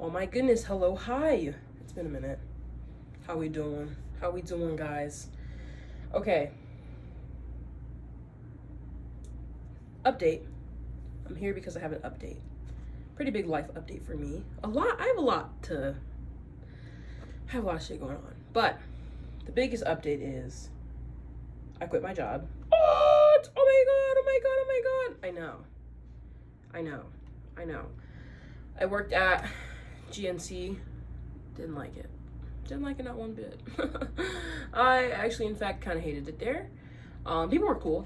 Oh my goodness, hello, hi. It's been a minute. How we doing? How we doing, guys? Okay. Update. I'm here because I have an update. Pretty big life update for me. I have a lot of shit going on. But the biggest update is I quit my job. What? Oh my god, oh my god, oh my god. I know. I worked at GNC. Didn't like it. Didn't like it not one bit. I actually, in fact, kind of hated it there. People were cool.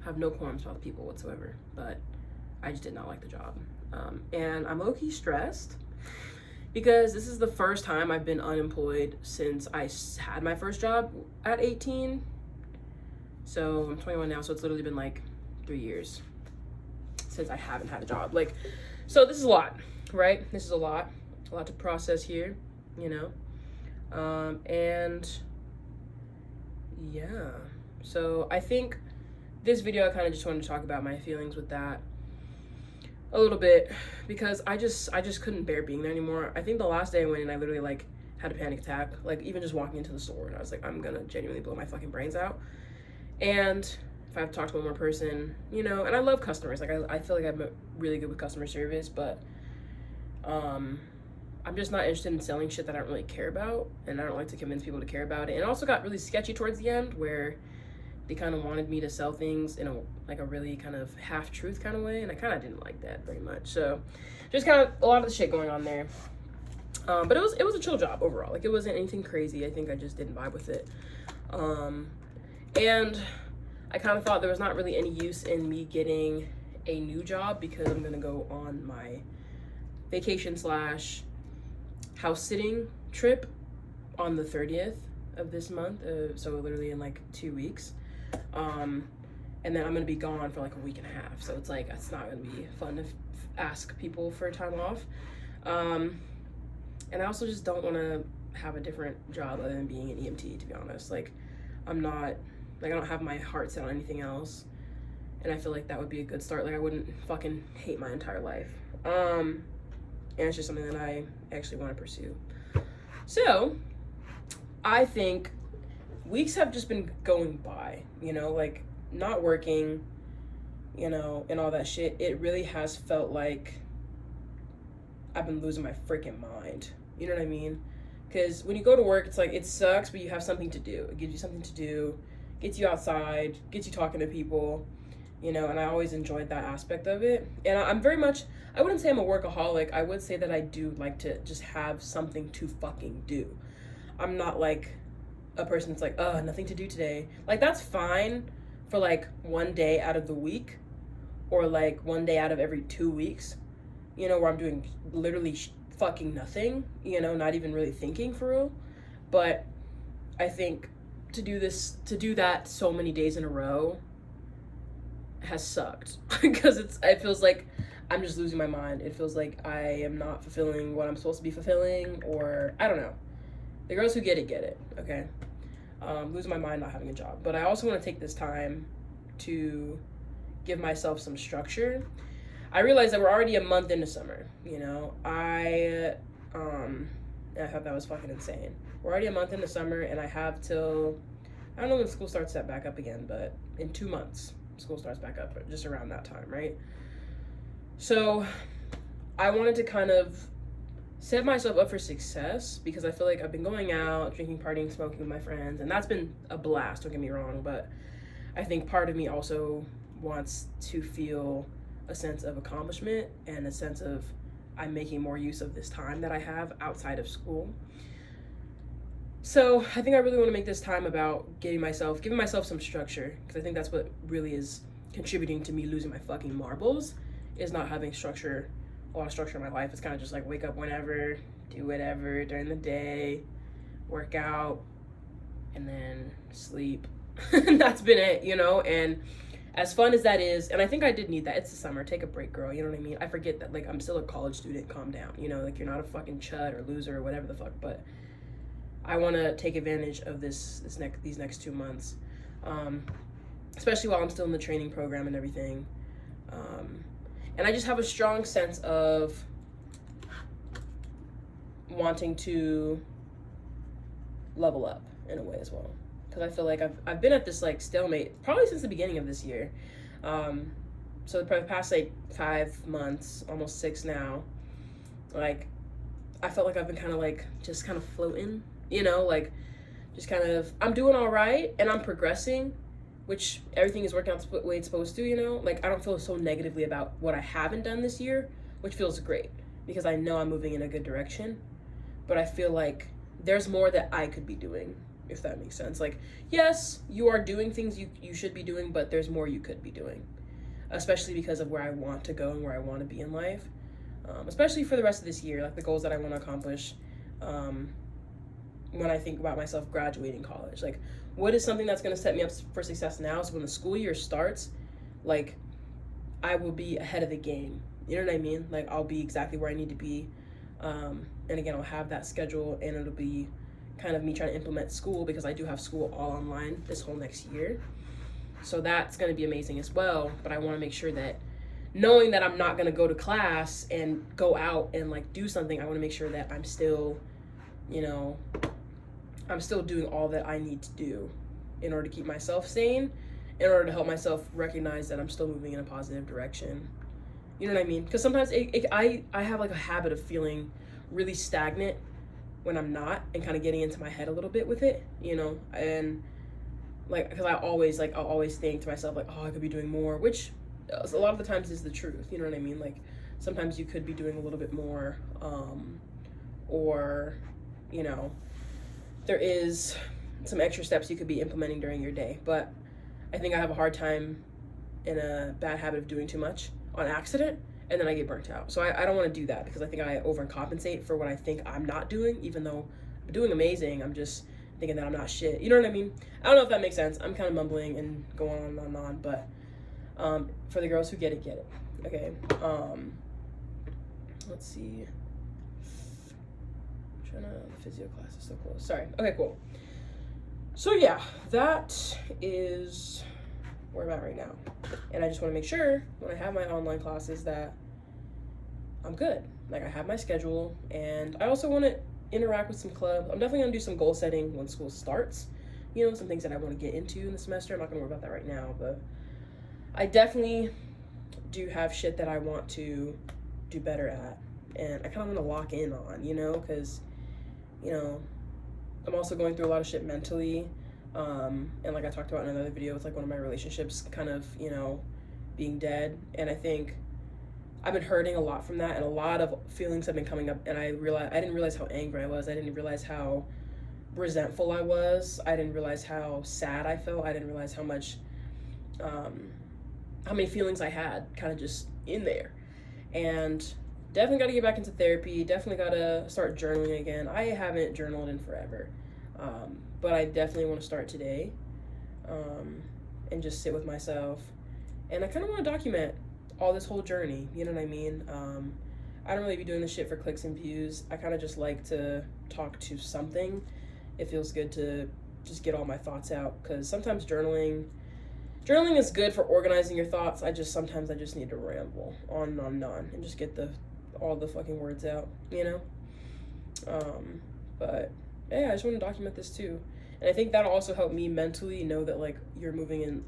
Have no qualms about the people whatsoever. But I just did not like the job. And I'm low-key stressed because this is the first time I've been unemployed since I had my first job at 18. So I'm 21 now, so it's literally been like 3 years since I haven't had a job. Like, so this is a lot, right? This is a lot to process here, you know? And yeah, so I think this video, I kind of just wanted to talk about my feelings with that a little bit because I just couldn't bear being there anymore. I think the last day I went in, I literally like had a panic attack, like even just walking into the store, and I was like, I'm gonna genuinely blow my fucking brains out. And if I have to talk to one more person, you know, and I love customers, like I feel like I'm really good with customer service, but I'm just not interested in selling shit that I don't really care about, and I don't like to convince people to care about it. And it also got really sketchy towards the end where they kind of wanted me to sell things in a really kind of half-truth kind of way, and I kind of didn't like that very much. So just kind of a lot of the shit going on there. But it was a chill job overall. Like, it wasn't anything crazy. I think I just didn't vibe with it. And I kind of thought there was not really any use in me getting a new job because I'm gonna go on my vacation / house sitting trip on the 30th of this month, so literally in like 2 weeks, and then I'm gonna be gone for like a week and a half, so it's like it's not gonna be fun to ask people for time off, and I also just don't want to have a different job other than being an EMT, to be honest. Like, I don't have my heart set on anything else, and I feel like that would be a good start. Like, I wouldn't fucking hate my entire life. And it's just something that I actually want to pursue. So, I think weeks have just been going by, you know, like not working, you know, and all that shit. It really has felt like I've been losing my freaking mind. You know what I mean? Because when you go to work, it's like, it sucks, but you have something to do. It gives you something to do, gets you outside, gets you talking to people, you know, and I always enjoyed that aspect of it. And I'm very much, I wouldn't say I'm a workaholic. I would say that I do like to just have something to fucking do. I'm not like a person that's like, nothing to do today. Like, that's fine for like one day out of the week, or like one day out of every 2 weeks, you know, where I'm doing literally fucking nothing, you know, not even really thinking for real. But I think to do that so many days in a row has sucked because it feels like I'm just losing my mind. It feels like I am not fulfilling what I'm supposed to be fulfilling, or I don't know. The girls who get it, okay? Losing my mind not having a job. But I also want to take this time to give myself some structure. I realized that we're already a month into summer, you know? I thought that was fucking insane. We're already a month into summer, and I have till, I don't know when school starts that back up again, but in 2 months, school starts back up, just around that time, right? So I wanted to kind of set myself up for success because I feel like I've been going out, drinking, partying, smoking with my friends, and that's been a blast, don't get me wrong, but I think part of me also wants to feel a sense of accomplishment and a sense of I'm making more use of this time that I have outside of school. So I think I really want to make this time about giving myself some structure, because I think that's what really is contributing to me losing my fucking marbles, is not having structure, a lot of structure in my life. It's kind of just like wake up whenever, do whatever during the day, work out, and then sleep. And that's been it, you know? And as fun as that is, and I think I did need that. It's the summer. Take a break, girl. You know what I mean? I forget that, like, I'm still a college student. Calm down. You know, like, you're not a fucking chud or loser or whatever the fuck, but I want to take advantage of these next 2 months, especially while I'm still in the training program and everything. And I just have a strong sense of wanting to level up in a way as well, because I feel like I've been at this like stalemate probably since the beginning of this year. So the past like 5 months, almost 6 now, like I felt like I've been kind of like just kind of floating, you know, like just kind of, I'm doing all right and I'm progressing, which everything is working out the way it's supposed to, you know, like I don't feel so negatively about what I haven't done this year, which feels great because I know I'm moving in a good direction. But I feel like there's more that I could be doing, if that makes sense. Like, yes, you are doing things you should be doing, but there's more you could be doing, especially because of where I want to go and where I want to be in life, especially for the rest of this year, like the goals that I want to accomplish. When I think about myself graduating college, like what is something that's going to set me up for success now, so when the school year starts, like I will be ahead of the game, you know what I mean? Like I'll be exactly where I need to be. And again, I'll have that schedule, and it'll be kind of me trying to implement school, because I do have school all online this whole next year. So that's going to be amazing as well. But I want to make sure that, knowing that I'm not going to go to class and go out and like do something, I want to make sure that I'm still, you know, I'm still doing all that I need to do in order to keep myself sane, in order to help myself recognize that I'm still moving in a positive direction. You know what I mean? Because sometimes I have like a habit of feeling really stagnant when I'm not, and kind of getting into my head a little bit with it, you know, and like, because I'll always think to myself like, oh, I could be doing more, which a lot of the times is the truth, you know what I mean? Like sometimes you could be doing a little bit more, or, you know, there is some extra steps you could be implementing during your day. But I think I have a hard time in a bad habit of doing too much on accident, and then I get burnt out. So I don't want to do that, because I think I overcompensate for what I think I'm not doing, even though I'm doing amazing. I'm just thinking that I'm not shit. You know what I mean? I don't know if that makes sense. I'm kind of mumbling and going on and on, but for the girls who get it. Okay. Let's see. The physio class is so close. Sorry. Okay, cool. So yeah, that is where I'm at right now. And I just want to make sure when I have my online classes that I'm good. Like I have my schedule, and I also want to interact with some clubs. I'm definitely going to do some goal setting when school starts. You know, some things that I want to get into in the semester. I'm not going to worry about that right now, but I definitely do have shit that I want to do better at. And I kind of want to lock in on, you know, because, you know, I'm also going through a lot of shit mentally. And like I talked about in another video, it's like one of my relationships kind of, you know, being dead. And I think I've been hurting a lot from that, and a lot of feelings have been coming up, and I didn't realize how angry I was. I didn't realize how resentful I was. I didn't realize how sad I felt. I didn't realize how much, how many feelings I had kind of just in there. And definitely got to get back into therapy. Definitely got to start journaling again. I haven't journaled in forever. But I definitely want to start today, and just sit with myself. And I kind of want to document all this whole journey, you know what I mean? I don't really be doing this shit for clicks and views. I kind of just like to talk to something. It feels good to just get all my thoughts out, because sometimes journaling is good for organizing your thoughts. Sometimes I just need to ramble on and on and just get all the fucking words out, you know? But yeah, I just want to document this too. And I think that'll also help me mentally know that like you're moving in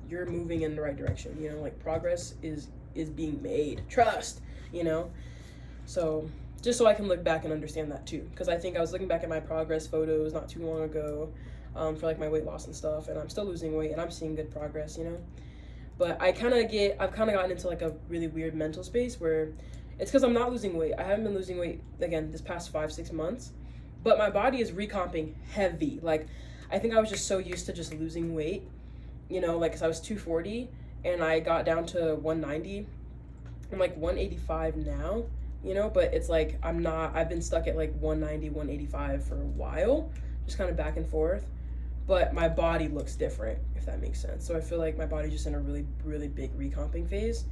the right direction, you know, like progress is being made. Trust, you know? So just so I can look back and understand that too. Because I think I was looking back at my progress photos not too long ago, for like my weight loss and stuff, and I'm still losing weight and I'm seeing good progress, you know? But I've kind of gotten into like a really weird mental space where it's because I'm not losing weight. I haven't been losing weight, again, this past 5-6 months, but my body is recomping heavy. Like, I think I was just so used to just losing weight, you know, like, 'cause I was 240 and I got down to 190. I'm like 185 now, you know, but it's like I've been stuck at like 190, 185 for a while, just kind of back and forth. But my body looks different, if that makes sense. So I feel like my body's just in a really, really big recomping phase.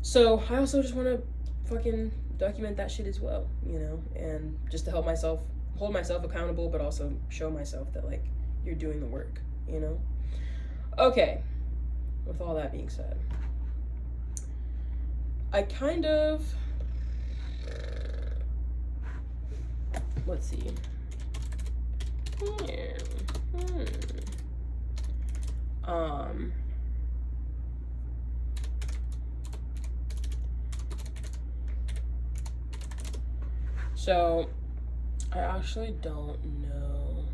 So I also just want to fucking document that shit as well, you know, and just to hold myself accountable, but also show myself that like you're doing the work, you know? Okay, with all that being said, let's see. So I actually don't know.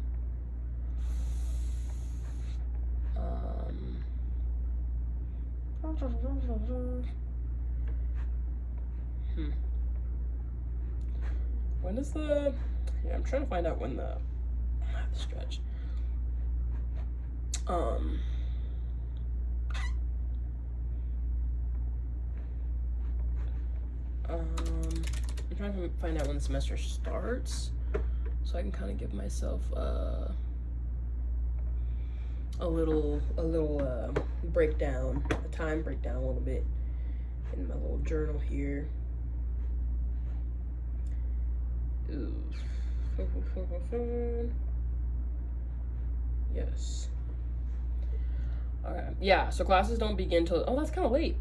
When is the? Yeah, I'm trying to find out when the stretch. I'm trying to find out when the semester starts, so I can kind of give myself a little breakdown, a time breakdown a little bit in my little journal here. Ooh. Yes. Okay. Yeah, so classes don't begin till, oh, that's kind of late.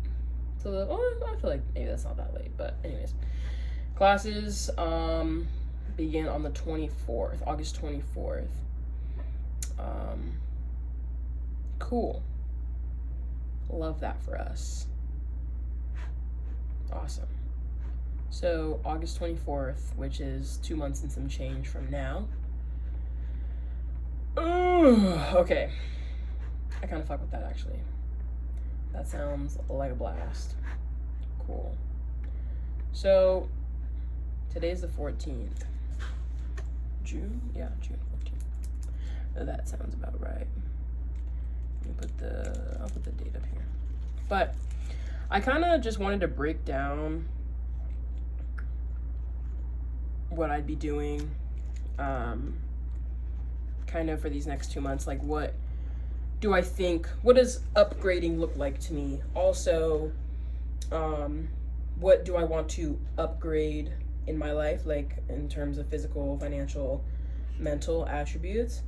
So, I feel like maybe that's not that late, but anyways. Classes begin on the 24th, August 24th. Cool. Love that for us. Awesome. So August 24th, which is 2 months and some change from now. Ooh, okay. I kind of fuck with that, actually. That sounds like a blast. Cool. So today's the 14th. June? Yeah, June 14th. That sounds about right. I'll put the date up here. But I kind of just wanted to break down what I'd be doing kind of for these next 2 months. Like, what does upgrading look like to me? Also, what do I want to upgrade in my life, like in terms of physical, financial, mental attributes?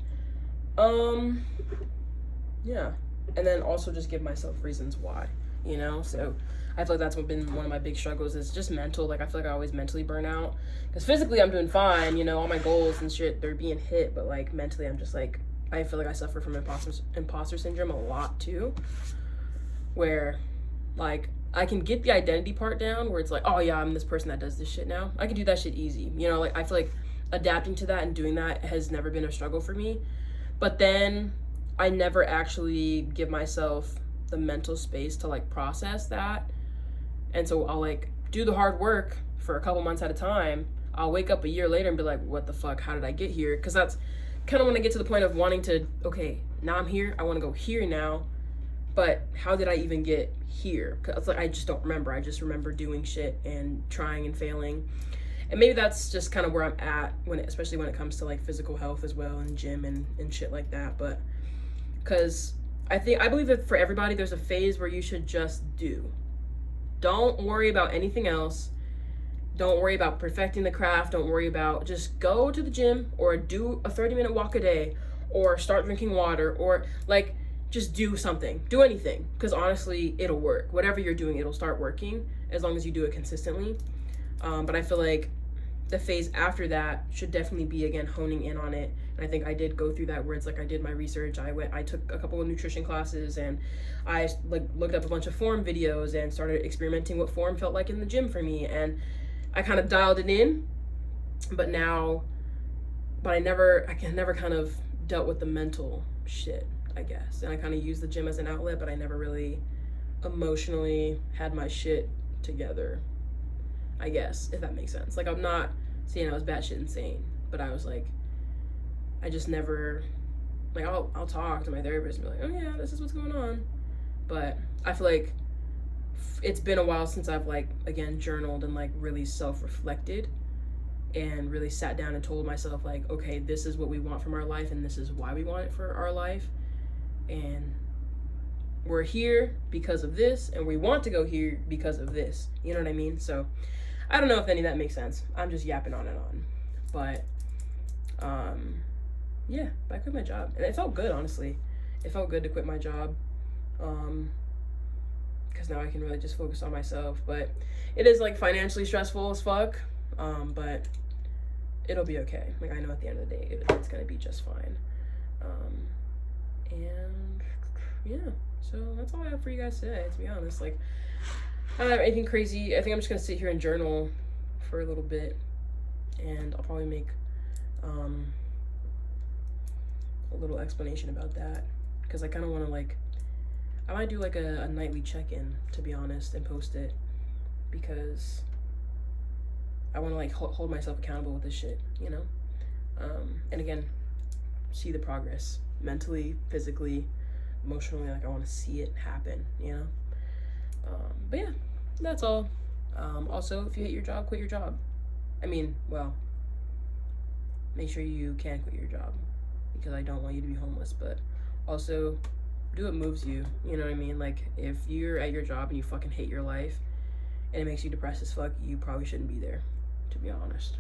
Yeah. And then also just give myself reasons why, you know? So I feel like that's been one of my big struggles, is just mental. Like, I feel like I always mentally burn out, because physically I'm doing fine, you know, all my goals and shit, they're being hit, but like mentally I'm just like, I feel like I suffer from imposter syndrome a lot too, where like I can get the identity part down, where it's like, oh yeah, I'm this person that does this shit now. I can do that shit easy, you know? Like, I feel like adapting to that and doing that has never been a struggle for me. But then I never actually give myself the mental space to like process that. And so I'll like do the hard work for a couple months at a time. I'll wake up a year later and be like, what the fuck? How did I get here? Because that's kind of when I get to the point of wanting to, okay, now I'm here. I want to go here now. But how did I even get here? Because like, I just don't remember. I just remember doing shit and trying and failing. And maybe that's just kind of where I'm at, especially when it comes to like physical health as well, and gym and shit like that. But because I believe that for everybody, there's a phase where you should just do. Don't worry about anything else. Don't worry about perfecting the craft. Don't worry about, just go to the gym or do a 30-minute walk a day or start drinking water, or like just do something. Do anything, because honestly, it'll work. Whatever you're doing, it'll start working as long as you do it consistently. But I feel like the phase after that should definitely be, again, honing in on it. And I think I did go through that, where it's like I did my research. I took a couple of nutrition classes, and I like looked up a bunch of form videos and started experimenting what form felt like in the gym for me. And I kind of dialed it in, but I never kind of dealt with the mental shit, I guess. And I kind of used the gym as an outlet, but I never really emotionally had my shit together, I guess, if that makes sense. Like, I'm not saying I was batshit insane, but I was like, I just never, like, I'll talk to my therapist and be like, oh yeah, this is what's going on. But I feel like it's been a while since I've like, again, journaled and like really self-reflected and really sat down and told myself like, okay, this is what we want from our life and this is why we want it for our life. And we're here because of this, and we want to go here because of this. You know what I mean? So I don't know if any of that makes sense. I'm just yapping on and on. But yeah, but I quit my job. And it felt good, honestly. It felt good to quit my job. Because now I can really just focus on myself. But it is like financially stressful as fuck. But it'll be okay. Like, I know at the end of the day, it's gonna be just fine. And yeah, so that's all I have for you guys today, to be honest. Like, I don't have anything crazy. I think I'm just gonna sit here and journal for a little bit, and I'll probably make a little explanation about that, because I kind of want to, like, I might do like a nightly check-in, to be honest, and post it, because I want to like hold myself accountable with this shit, you know? And again, see the progress mentally, physically, emotionally. Like, I want to see it happen, you know? But yeah, that's all. Also, if you hate your job, quit your job. I mean, well, make sure you can quit your job, because I don't want you to be homeless, but also do what moves you, you know what I mean? Like, if you're at your job and you fucking hate your life and it makes you depressed as fuck, you probably shouldn't be there, to be honest.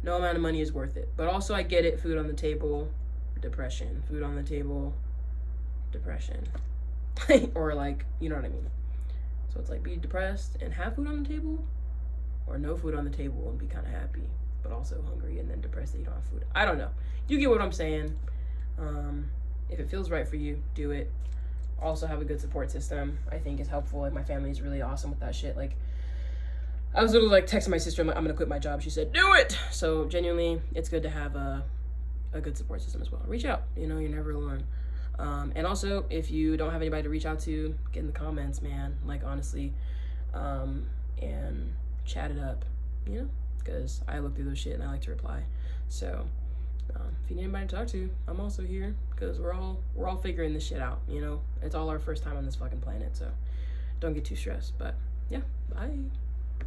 No amount of money is worth it. But also, I get it, food on the table, depression. Food on the table, depression. Or like, you know what I mean? So it's like, be depressed and have food on the table, or no food on the table and be kind of happy, but also hungry and then depressed that you don't have food. I don't know. You get what I'm saying. If it feels right for you, do it. Also have a good support system, I think, is helpful. Like, my family is really awesome with that shit. Like, I was literally like texting my sister, I'm like, I'm gonna quit my job. She said, do it. So genuinely, it's good to have a good support system as well. Reach out, you know, you're never alone. And also, if you don't have anybody to reach out to, get in the comments, man. Like, honestly, and chat it up, you know, because I look through those shit and I like to reply. So if you need anybody to talk to, I'm also here, because we're all figuring this shit out, you know. It's all our first time on this fucking planet, so don't get too stressed. But yeah, bye.